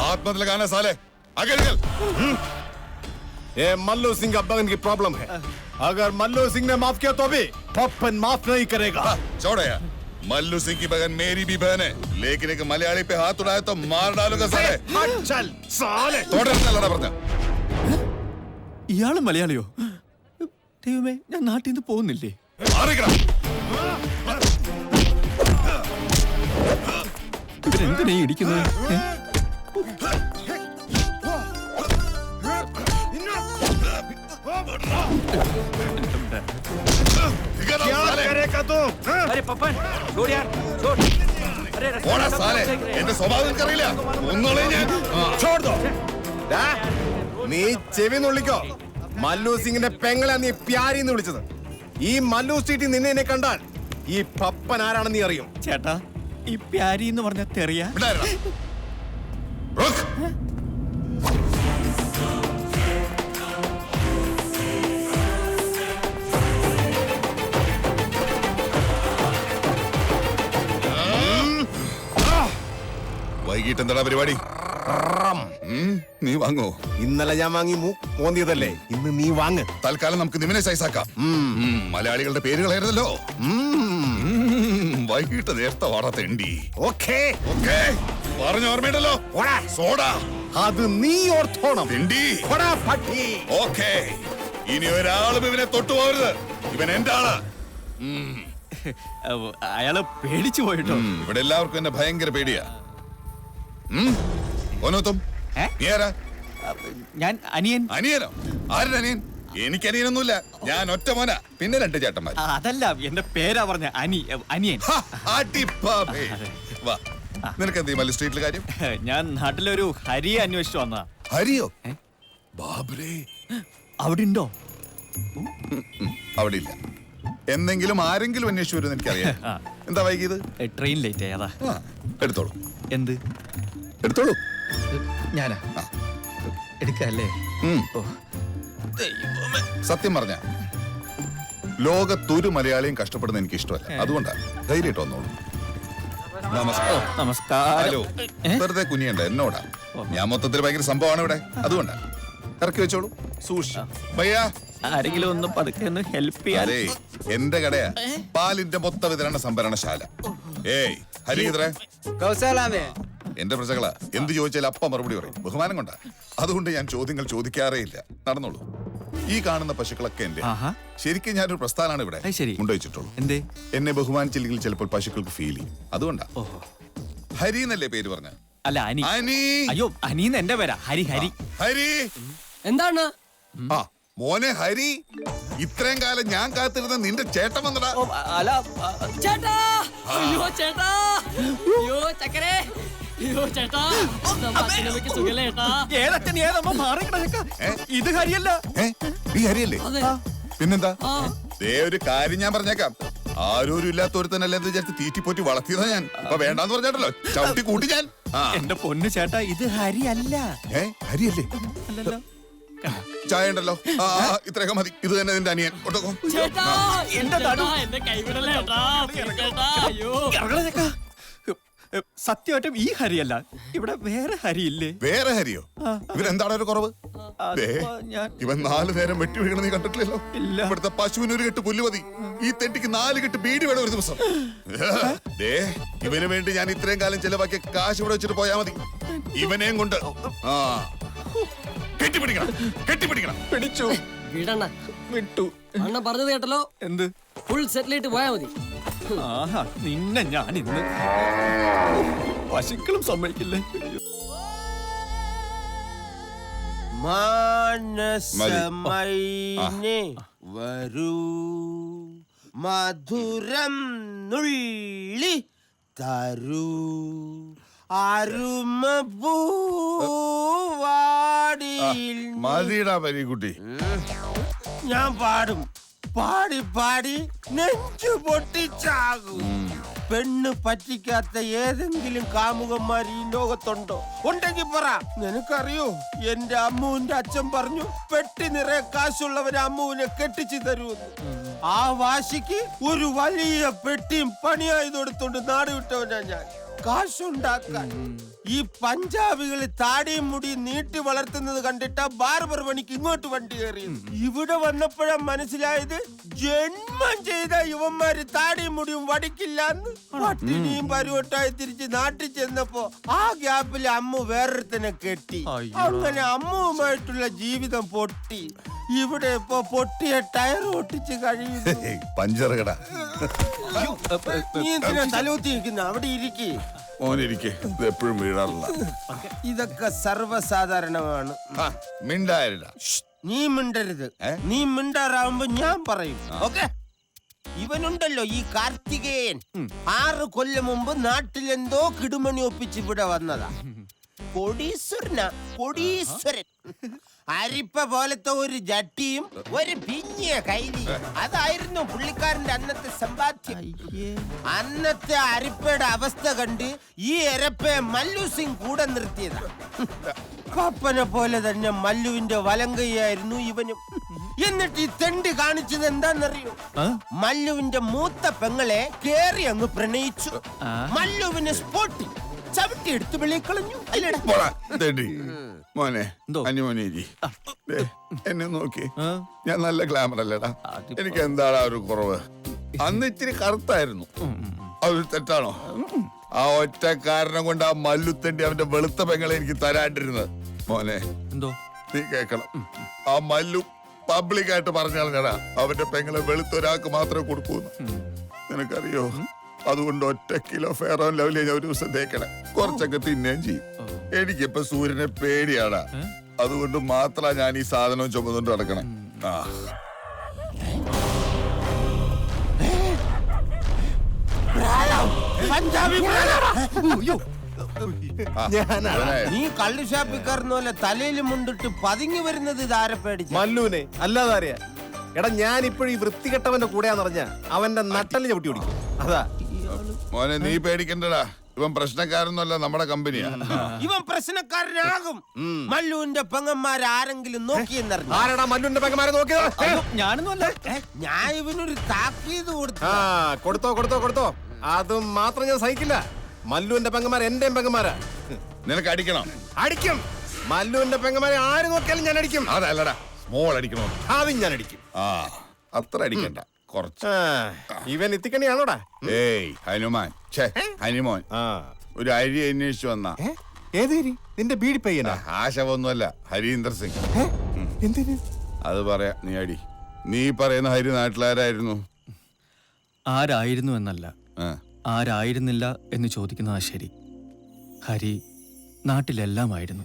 हाथ मत लगाना साले, आगे निकल। ये मल्लू सिंह का बगन की प्रॉब्लम है। अगर मल्लू सिंह ने माफ किया तो भी पप्पन माफ नहीं करेगा। छोड़ो यार, मल्लू सिंह की बहन मेरी भी बहन है, लेकिन एक मलयाली पे हाथ उठाए तो मार डालूंगा साले। चल साले लड़ा पड़ता। ഇയാള് മലയാളിയോ? ദൈവമേ, ഞാൻ നാട്ടിൽ നിന്ന് പോകുന്നില്ലേ? ഇവരെന്തിനാ ഇടിക്കുന്നത്? अरे पप्पन छोड़ यार, छोड़। ഓടാ സാലേ, എന്റെ സ്വഭാവം എനിക്കറിയില്ല. ഒന്നോളെ ഞാൻ छोड़ दो। നീ ചെവി നുള്ളിക്കോ. മല്ലു സിംഗിന്റെ പെങ്ങളാ നീ പ്യാരി എന്ന് വിളിച്ചത്. ഈ മല്ലു സ്ട്രീറ്റിൽ നിന്നെ കണ്ടാൽ ഈ പപ്പൻ ആരാണെന്ന് നീ അറിയും. ചേട്ടാ, ഈ പ്യാരി എന്ന് പറഞ്ഞ തെറിയ വൈകിട്ട് എന്താ പരിപാടി? നീ വാങ്ങോ? ഇന്നലെ ഞാൻ വാങ്ങി പോന്നിയതല്ലേ, ഇന്ന് നീ വാങ്ങ്. തൽക്കാലം നമുക്ക് നിവിനെ സൈസാക്കാം. മലയാളികളുടെ പേരുകളായിരുന്നല്ലോ. വൈകിട്ട് നേരത്തെ വാടാ തെണ്ടി. ഓക്കേ പറഞ്ഞ ഓർമ്മയുണ്ടല്ലോ. സോഡ അത് നീ ഓർത്തോണം. തെണ്ടി. ഓക്കേ, ഇനി ഒരാളും ഇവനെ തൊട്ടുപോകരുത്. ഇവൻ എന്റെ ആള്. അയാള് പേടിച്ചു പോയിട്ടോ. ഇവിടെ എല്ലാവർക്കും എന്നെ ഭയങ്കര പേടിയാ. ഞാൻ അനിയൻ. അനിയനോ? ആരുടെ അനിയൻ? എനിക്ക് അനിയനൊന്നുമില്ല, ഞാൻ ഒറ്റ മോനാ, പിന്നെ 2 ചേട്ടന്മാർ. അതല്ല, എന്റെ പേരാ പറഞ്ഞ അനിയൻ. നിനക്ക് മല്ലു സ്ട്രീറ്റിലെ കാര്യം? ഞാൻ നാട്ടിലൊരു ഹരിയെ അന്വേഷിച്ചു വന്നതാ. ഹരിയോ? ബാബുരേ, അവിടെ ഉണ്ടോ? അവിടെ ഇല്ല. എന്തെങ്കിലും ആരെങ്കിലും അന്വേഷിച്ചു വരുമെന്ന് എനിക്കറിയാം. എന്താ വൈകിയത്? ട്രെയിൻ ലേറ്റ് ആയതാ. എടുത്തോളൂ. എന്ത് എടുത്തോളൂ? ഞാനാ എടുക്കല്ലേ? സത്യം പറഞ്ഞ ലോകത്തൊരു മലയാളിയും കഷ്ടപ്പെടുന്ന എനിക്ക് ഇഷ്ടമല്ല. അതുകൊണ്ടാ ധൈര്യമായിട്ട് വന്നോളൂ. നമസ്കാരം. ഹലോ, വെറുതെ കുനിയണ്ട, എന്നോടാ. ഞാൻ മൊത്തത്തിൽ ഭയങ്കര സംഭവമാണ് ഇവിടെ, അതുകൊണ്ടാ. ഇറക്കി വെച്ചോളൂ, സൂക്ഷിച്ചു. ഭയ്യാ, ആരെങ്കിലും ഒന്ന് പതുക്കെ ഒന്ന് ഹെൽപ്പ് ചെയ്യാതെ. എന്റെ കടയാ, പാലിന്റെ മൊത്ത വിതരണ സംഭരണശാല. ഏയ് ഹരിദ്രേ, എന്റെ പ്രജകളാ. എന്ത് ചോദിച്ചാൽ അപ്പ മറുപടി പറയും. ബഹുമാനം കൊണ്ടാ, അതുകൊണ്ട് ഞാൻ ചോദ്യങ്ങൾ ചോദിക്കാറേ ഇല്ല. നടന്നോളൂ. ഈ കാണുന്ന പശുക്കളൊക്കെ എന്റെ. ശരിക്കും ഞാനൊരു പ്രസ്ഥാനാണ് ഇവിടെ കൊണ്ടുവച്ചിട്ടുള്ളൂ. എന്നെ ബഹുമാനിച്ചില്ലെങ്കിൽ ചിലപ്പോൾ പശുക്കൾക്ക് ഫീൽ ചെയ്യും. അതുകൊണ്ടാ. ഹരി എന്നല്ലേ പേര് പറഞ്ഞ? അല്ല, അനി. അയ്യോ, അനിന്ന് എന്റെ പേരാ. ഹരി. എന്താണ് മോനെ ഹരി? ഇത്രയും കാലം ഞാൻ കാത്തിരുന്ന നിന്റെ ചേട്ടൻ വന്നടാ. അല്ല ചേട്ടാ, അയ്യോ ചേട്ടാ, അയ്യോ ചക്കരേ, അയ്യോ ചേട്ടാ, സുഖല്ലേ ചേട്ടാ? ഏതച്ഛൻ ഏതമ്മ മാറിക്കണ. ഇത് ഹരിയല്ല. നീ ഹരിയല്ലേ? പിന്നെന്താ? ഒരു കാര്യം ഞാൻ പറഞ്ഞേക്കാം. ആരോരും ഇല്ലാത്ത ഒരുത്തനല്ലേ എന്ന് വിചാരിച്ച് തീറ്റിപ്പോറ്റി വളർത്തിയതാ ഞാൻ. അപ്പൊ വേണ്ടാന്ന് പറഞ്ഞാട്ടല്ലോ, ചവിട്ടി കൂട്ടി ഞാൻ. എന്റെ പൊന്നു ചേട്ടാ, ഇത് ഹരിയല്ല. ഹരിയല്ലേ? ചായ ഉണ്ടല്ലോ, ഇത്രയൊക്കെ മതി. ഇത് തന്നെ നിന്റെ അനിയൻ. സത്യമായിട്ടും ഈ ഹരിയല്ല, ഇവിടെ വേറെ ഹരിയില്ലേ? വേറെ ഹരിയോ? ഇവരെന്താണ് ഒരു കുറവ്? ഇവൻ 4 നേരം വെട്ടി വീഴണ നീ കണ്ടിട്ടില്ലല്ലോ. ഇവിടുത്തെ പശുവിന് 1 കെട്ട് പുല്ല് മതി, ഈ തെണ്ടിക്ക് 4 കെട്ട് ബീഡി വേണം ഒരു ദിവസം. ഇവന് വേണ്ടി ഞാൻ ഇത്രയും കാലം ചെലവാക്കിയ കാശ് ഇവിടെ വെച്ചിട്ട് പോയാ മതി. ഇവനെയും കൊണ്ട് കെട്ടിപ്പിടിക്കണം. പിടിച്ചു വിട്ടു. അണ്ണൻ പറഞ്ഞത് കേട്ടല്ലോ. എന്ത്? ഫുൾ സെറ്റിലായിട്ട് പോയാ മതി. നിന്നെ ഞാൻ ഇന്ന് പശുക്കളും സമ്മതിക്കില്ലേ? മാനസമൈനെ വരൂ, മധുരം നുള്ളി തരൂ, അരുമ പൂവാടിയിൽ. മതിടാ പരിക്കുട്ടി, ഞാൻ പാടും. പാടി നെഞ്ചു പൊട്ടിച്ചാകും. പെണ്ണ് പറ്റിക്കാത്ത ഏതെങ്കിലും കാമുകന്മാർ ഈ ലോകത്തുണ്ടോ? ഉണ്ടെങ്കിൽ പറ. നിനക്കറിയോ, എന്റെ അമ്മുവിന്റെ അച്ഛൻ പറഞ്ഞു പെട്ടി നിറയെ കാശുള്ളവരെ അമ്മുവിനെ കെട്ടിച്ചു തരുമെന്ന്. ആ വാശിക്ക് ഒരു വലിയ പെട്ടിയും പണിയായി കൊടുത്തോണ്ട് നാട് വിട്ടവനാ ഞാൻ. കാശുണ്ടാക്കാൻ ഈ പഞ്ചാബികൾ താടിയും മുടിയും നീട്ടി വളർത്തുന്നത് കണ്ടിട്ടാ ബാർബർ പണിക്ക് ഇങ്ങോട്ട് വണ്ടി കയറിയത്. ഇവിടെ വന്നപ്പോഴാ മനസ്സിലായത് ജന്മം ചെയ്ത യുവന്മാര് താടിയും മുടിയും വടിക്കില്ലാന്ന്. പട്ടിണിയും പരുവട്ടായി തിരിച്ച് നാട്ടിൽ ചെന്നപ്പോ ആ ഗ്യാപ്പിൽ അമ്മു വേറൊരുത്തനെ കെട്ടി. അങ്ങനെ അമ്മുവുമായിട്ടുള്ള ജീവിതം പൊട്ടി. ഇവിടെ ഇപ്പൊ പൊട്ടിയ ടയർ ഒട്ടിച്ച് കഴിയുന്നു. പഞ്ചർ കട. നീ എന്തിനാ തലൂത്തി നിൽക്കുന്ന? അവിടെ ഇരിക്കേ. മോനിരിക്കെ, ഇത് എപ്പോഴും വീഴാറില്ല. ഇതൊക്കെ സർവ്വസാധാരണമാണ്. മിണ്ടായില്ല. നീ മിണ്ടരുത്. നീ മിണ്ടാറാവുമ്പോ ഞാൻ പറയും. ഓക്കെ? ഇവനുണ്ടല്ലോ ഈ കാർത്തികേയൻ, 6 കൊല്ലം മുമ്പ് നാട്ടിലെന്തോ കിടുമണി ഒപ്പിച്ച് ഇവിടെ വന്നതാ. കോടീശ്വരൻ. അരിപ്പ പോലത്തെ ഒരു ജട്ടിയും ഒരു പിഞ്ഞിയ കൈലി. അതായിരുന്നു പുള്ളിക്കാരന്റെ അന്നത്തെ സമ്പാദ്യം. അന്നത്തെ അരിപ്പയുടെ അവസ്ഥ കണ്ട് ഈ എരപ്പയെ മല്ലു സിംഗ് കൂടെ നിർത്തിയതാ. പപ്പനെ പോലെ തന്നെ മല്ലുവിന്റെ വലങ്കയായിരുന്നു ഇവനും. എന്നിട്ട് ഈ തെണ്ടി കാണിച്ചത് എന്താന്നറിയോ? മല്ലുവിന്റെ മൂത്ത പെങ്ങളെ കേറി അങ്ങ് പ്രണയിച്ചു. മല്ലുവിനെ സ്പോട്ടി ചവിട്ടി എടുത്ത് വെളിയിൽ കളഞ്ഞു. മോനെ, അനിമോനെ, എന്നെ നോക്കി. ഞാൻ നല്ല ഗ്ലാമർ അല്ലേടാ? എനിക്ക് എന്താടാ ഒരു കുറവ്? അന്ന് ഇച്ചിരി കറുത്തായിരുന്നു. അതൊരു തെറ്റാണോ? ആ ഒറ്റ കാരണം കൊണ്ട് ആ മല്ലുത്തണ്ടി അവന്റെ വെളുത്ത പെങ്ങളെ എനിക്ക് തരാണ്ടിരുന്നത്. മോനെ, എന്തോ നീ കേക്കണം. ആ മല്ലു പബ്ലിക്കായിട്ട് പറഞ്ഞാടാ അവന്റെ പെങ്ങളെ വെളുത്ത ഒരാൾക്ക് മാത്രമേ കൊടുക്കൂന്ന്. നിനക്കറിയോ? അതുകൊണ്ട് ഒറ്റ കിലോ ഫെയർ ആൻഡ് ലവ്ലി ഞാൻ ഒരു ദിവസം തേക്കണേ. കുറച്ചൊക്കെ തിന്നുകയും ചെയ്യും. എനിക്കിപ്പോ സൂര്യനെ പേടിയാടാ. അതുകൊണ്ട് മാത്രമാണ് ഞാൻ ഈ സാധനം ചുമന്നുകൊണ്ട് നടക്കണേ. നീ കള്ളു ഷാപ്പിൽ കയറുന്ന പോലെ തലയിൽ മുണ്ടിട്ട് പതുങ്ങി വരുന്നത് ഇതാരെ പേടിച്ചു? മല്ലുവിനെ അല്ലാതെ അറിയാ. എടാ, ഞാൻ ഇപ്പോഴും ഈ വൃത്തികെട്ടവന്റെ കൂടെയാന്ന് പറഞ്ഞ അവന്റെ നട്ടല് ചവിട്ടി ഓടിക്കും. അതാ മോനെ, നീ പേടിക്കണ്ടടാ. ഇവൻ പ്രശ്നക്കാരൊന്നുമല്ല, നമ്മുടെ കമ്പനിയാ. ഇവൻ പ്രശ്നക്കാരനാകും. മല്ലുവിന്റെ പെങ്ങന്മാരാരെങ്കിലും നോക്കിയെന്നറിഞ്ഞു. ആരടാ മല്ലുവിന്റെ പെങ്ങന്മാരെ നോക്കിയത്? ഞാനൊന്നും അല്ല. ഞാൻ ഇവനൊരു താക്കീത് കൊടുത്തോ. അതും മാത്രം ഞാൻ സഹിക്കില്ല. മല്ലുവിന്റെ പെങ്ങന്മാർ എന്റെയും പെങ്ങന്മാരാ. നിനക്ക് അടിക്കണം? അടിക്കും. മല്ലുവിന്റെ പെങ്ങന്മാരെ ആര് നോക്കിയാലും ഞാൻ അടിക്കും. അതല്ലടാ, സ്മോൾ അടിക്കണോ? അതും ഞാൻ അടിക്കും. അത്ര അടിക്കണ്ട, കുറച്ച്. ഇവൻ എത്തിക്കണിയാണോടാ? ഏയ് ഹനുമാൻ, ഹനുമോൻ ഒരു അരി അന്വേഷിച്ചു വന്ന. ഏതേരി? നിന്റെ ബീഡി പയ്യനാ? ആശവൊന്നുമല്ല, ഹരീന്ദർ സിംഗ്. എന്തിന്? അത് പറയാ, നീ അടി. നീ പറയുന്ന ഹരി നാട്ടിലാരായിരുന്നു? ആരായിരുന്നു എന്നല്ല, ആരായിരുന്നില്ല എന്ന് ചോദിക്കുന്നതാ ശരി. ഹരി നാട്ടിലെല്ലാമായിരുന്നു.